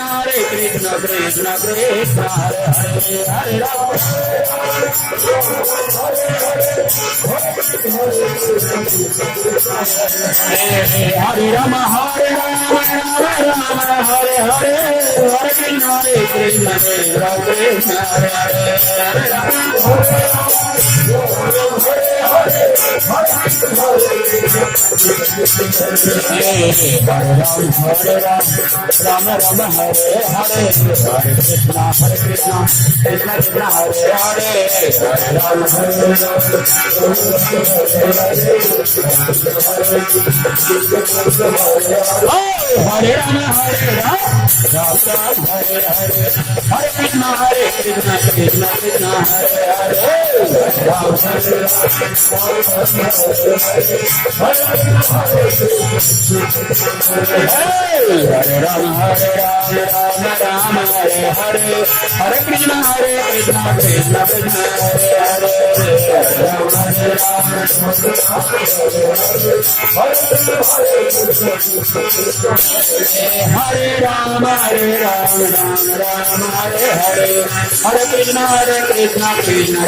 Krishna Krishna Krishna Hare Hare Hare Rama Hare Rama Hare Rama Hare Hare Hare Krishna Krishna Krishna Hare Hare Ram Ram Hare Hare Hare Krishna Krishna Krishna Hare Hare Hare Ram Hare Ram Ram Hare Hare Hare Krishna Krishna Krishna Hare Hare Ram Hare Hare Ram Hare Ram Ram Hare Hare Hare Krishna Krishna Krishna Hare Hare Ram Hare Hare Ram Hare Ram Ram Hare Hare Hare Krishna Krishna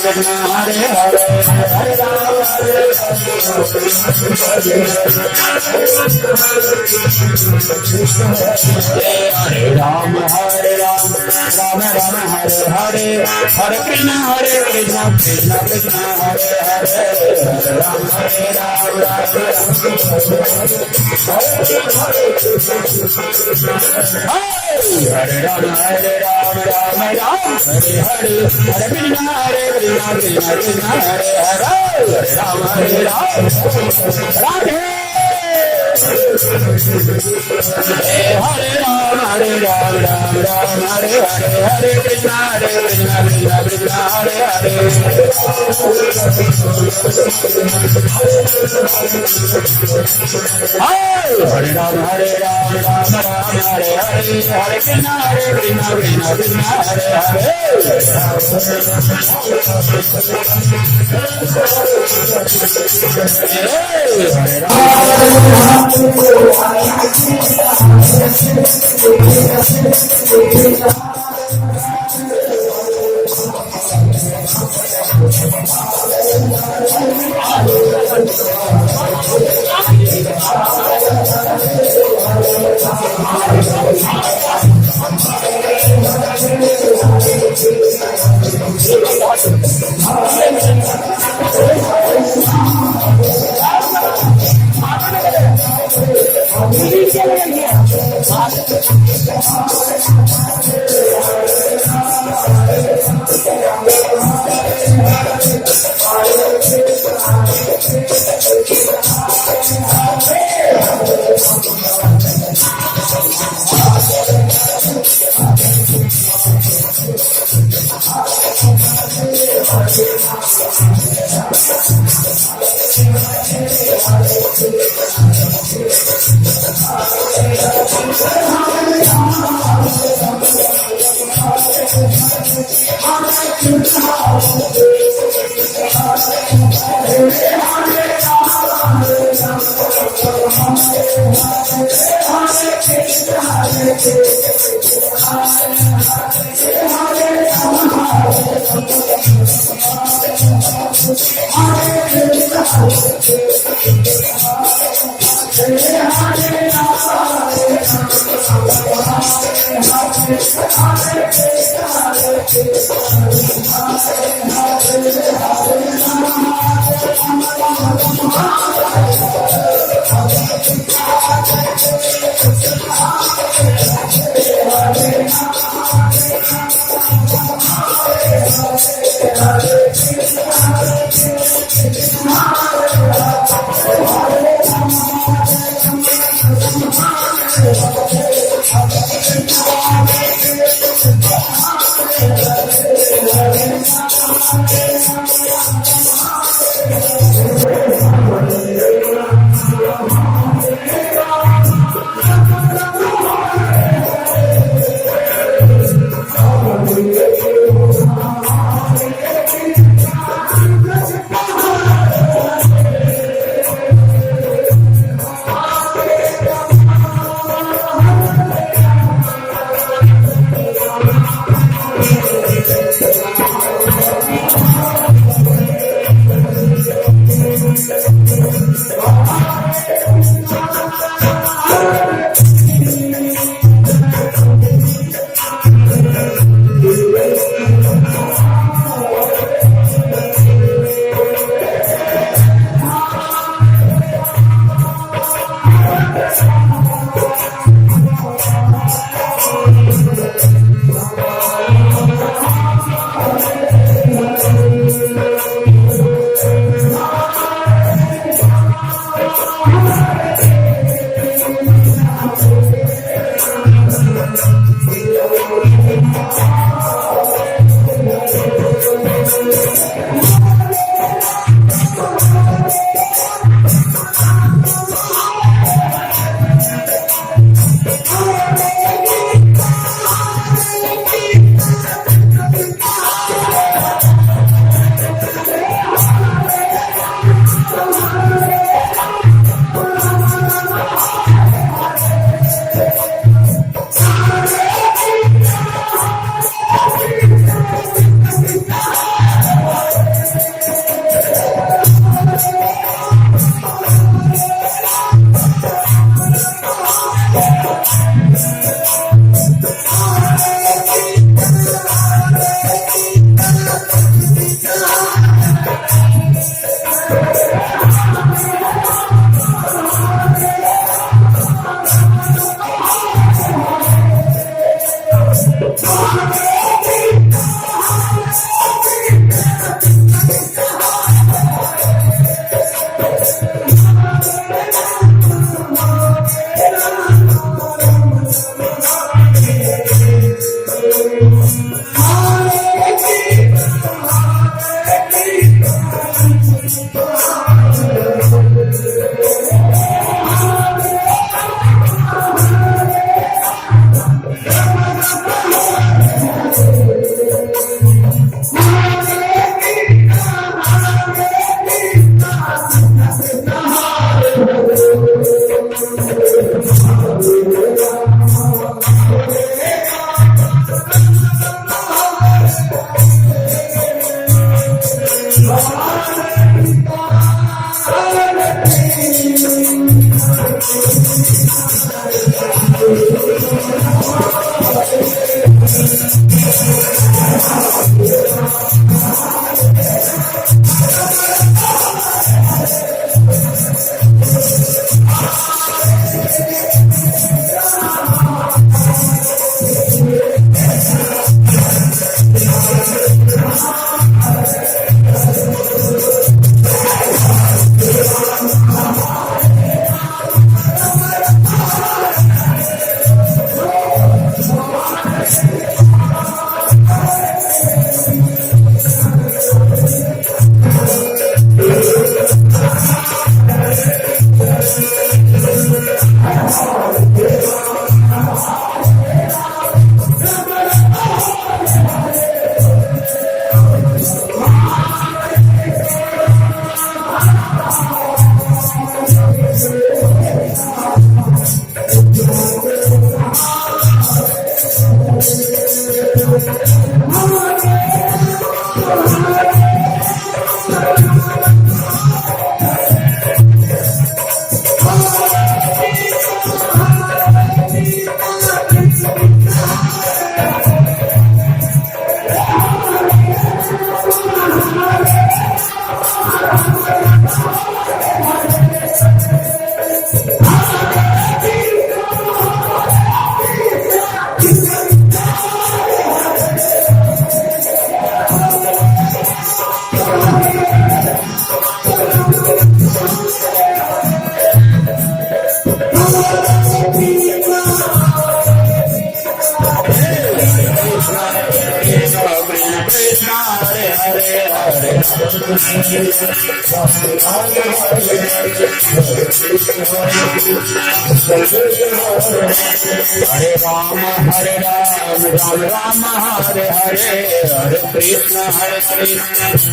Krishna Hare Hare Hare Ram Hare Hare Ram Hare Ram Ram Ram Hare Hare Hare Krishna Krishna Krishna Hare Hare Hare Ram Hare Ram Ram Hare Ram Hare Ram Ram Ram Hare Hare Hare Krishna Krishna Krishna Hare Hare Hare Ram Hare Ram Radhe Hare Ram Ram Ram Hare Hare Hare Krishna Krishna Krishna Hare Hare Hare Ram Ram Hare Hare Hare Krishna Krishna Krishna Hare Hare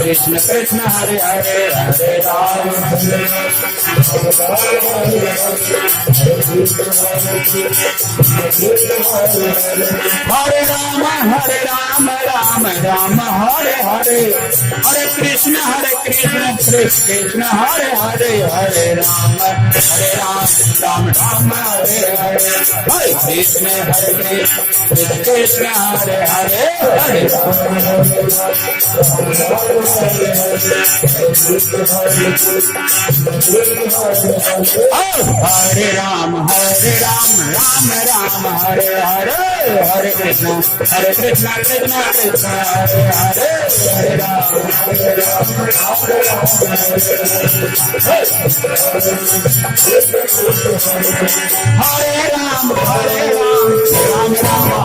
Krishna Krishna Hare Hare Hare Ram Hare Rama Ram Rama Hare Hare Hare Krishna Krishna Krishna Hare Hare Hare Ram Ram Hare Hare Hare Krishna Krishna Hare Hare Hare Hare Ram Ram Ram Hare Hare Hare Krishna Krishna Krishna Hare Hare Hare Ram Hare Ram Ram Ram